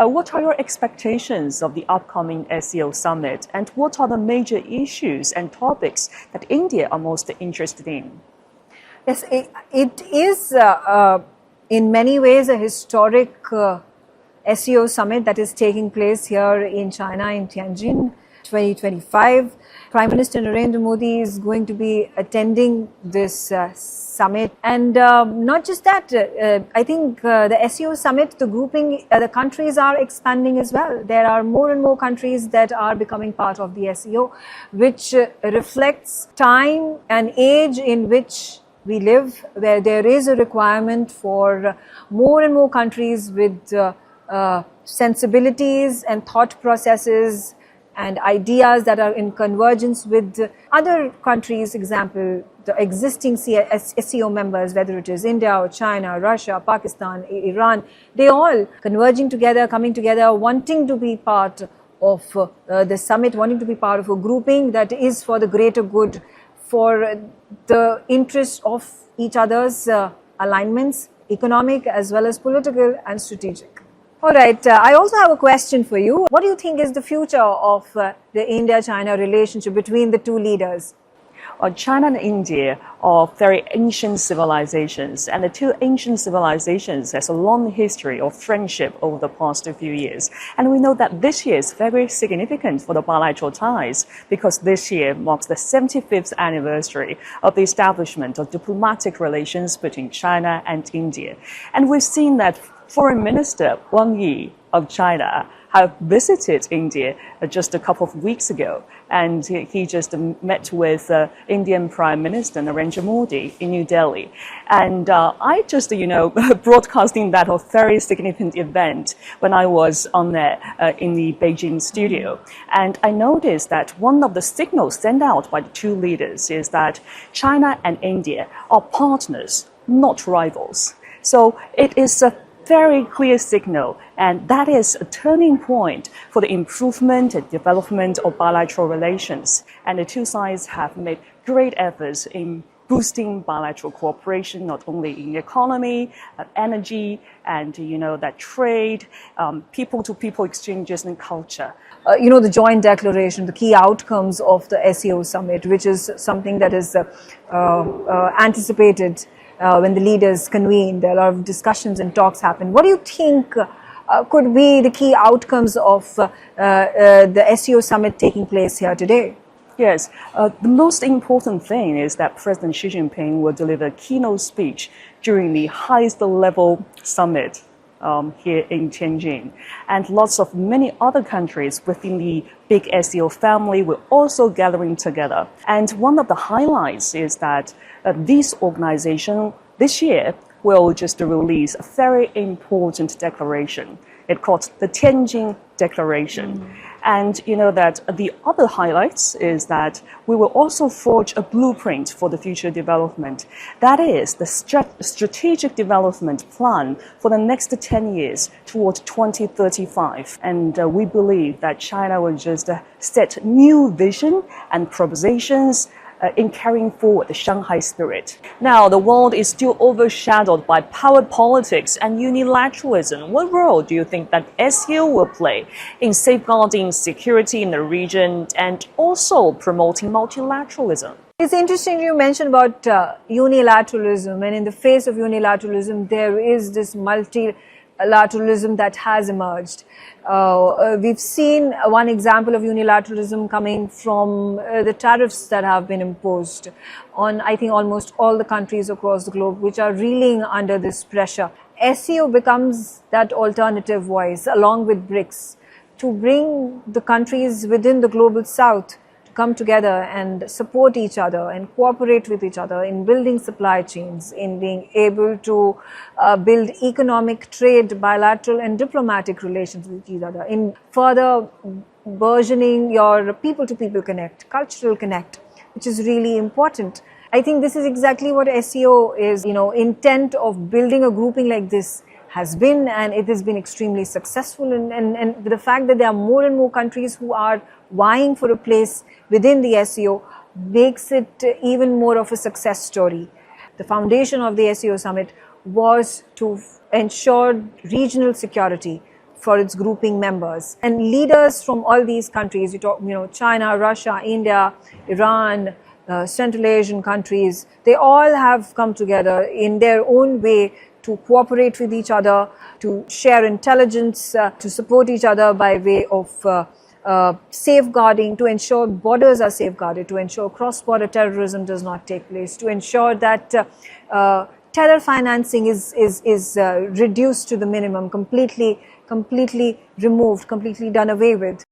What are your expectations of the upcoming SCO summit, and what are the major issues and topics that India are most interested in? Yes, it is in many ways a historic SCO summit that is taking place here in China, in Tianjin, 2025. Prime Minister Narendra Modi is going to be attending this summit. And not just that, I think the SCO summit, the grouping, the countries are expanding as well. There are more and more countries that are becoming part of the SCO, which reflects time and age in which we live, where there is a requirement for more and more countries with sensibilities and thought processes and ideas that are in convergence with other countries, example, the existing SCO members, whether it is India or China, Russia, Pakistan, Iran, they all converging together, coming together, wanting to be part of the summit, wanting to be part of a grouping that is for the greater good, for the interest of each other's alignments, economic as well as political and strategic. All right, I also have a question for you. What do you think is the future of the India-China relationship between the two leaders? China and India are very ancient civilizations, and the two ancient civilizations has a long history of friendship over the past few years. And we know that this year is very significant for the bilateral ties, because this year marks the 75th anniversary of the establishment of diplomatic relations between China and India. And we've seen that Foreign Minister Wang Yi of China have visited India just a couple of weeks ago, and he just met with Indian Prime Minister Narendra Modi in New Delhi. And I just, broadcasting that a very significant event when I was on there in the Beijing studio. And I noticed that one of the signals sent out by the two leaders is that China and India are partners, not rivals. So it is a very clear signal, and that is a turning point for the improvement and development of bilateral relations. And the two sides have made great efforts in boosting bilateral cooperation, not only in economy, energy, and that trade, people-to-people exchanges and culture. The joint declaration, the key outcomes of the SCO summit, which is something that is anticipated when the leaders convene. There are a lot of discussions and talks happen. What do you think could be the key outcomes of the SCO summit taking place here today? Yes, the most important thing is that President Xi Jinping will deliver a keynote speech during the highest level summit here in Tianjin. And lots of many other countries within the big SCO family will also gathering together. And one of the highlights is that this organization this year will just release a very important declaration. It's called the Tianjin Declaration. And that the other highlights is that we will also forge a blueprint for the future development. That is the strategic development plan for the next 10 years towards 2035. And we believe that China will just set new vision and propositions in carrying forward the Shanghai spirit. Now, the world is still overshadowed by power politics and unilateralism. What role do you think that SCO will play in safeguarding security in the region and also promoting multilateralism? It's interesting you mentioned about unilateralism, and in the face of unilateralism, there is this multilateralism that has emerged. We've seen one example of unilateralism coming from the tariffs that have been imposed on, I think, almost all the countries across the globe, which are reeling under this pressure. SCO becomes that alternative voice, along with BRICS, to bring the countries within the global south to come together and support each other and cooperate with each other in building supply chains, in being able to build economic, trade, bilateral and diplomatic relations with each other, in further burgeoning your people-to-people connect, cultural connect, which is really important. I think this is exactly what SCO is, intent of building a grouping like this has been, and it has been extremely successful. And the fact that there are more and more countries who are vying for a place within the SCO makes it even more of a success story. The foundation of the SCO summit was to ensure regional security for its grouping members. And leaders from all these countries, China, Russia, India, Iran, Central Asian countries, they all have come together in their own way to cooperate with each other, to share intelligence, to support each other by way of safeguarding, to ensure borders are safeguarded, to ensure cross-border terrorism does not take place, to ensure that terror financing is reduced to the minimum, completely removed, completely done away with.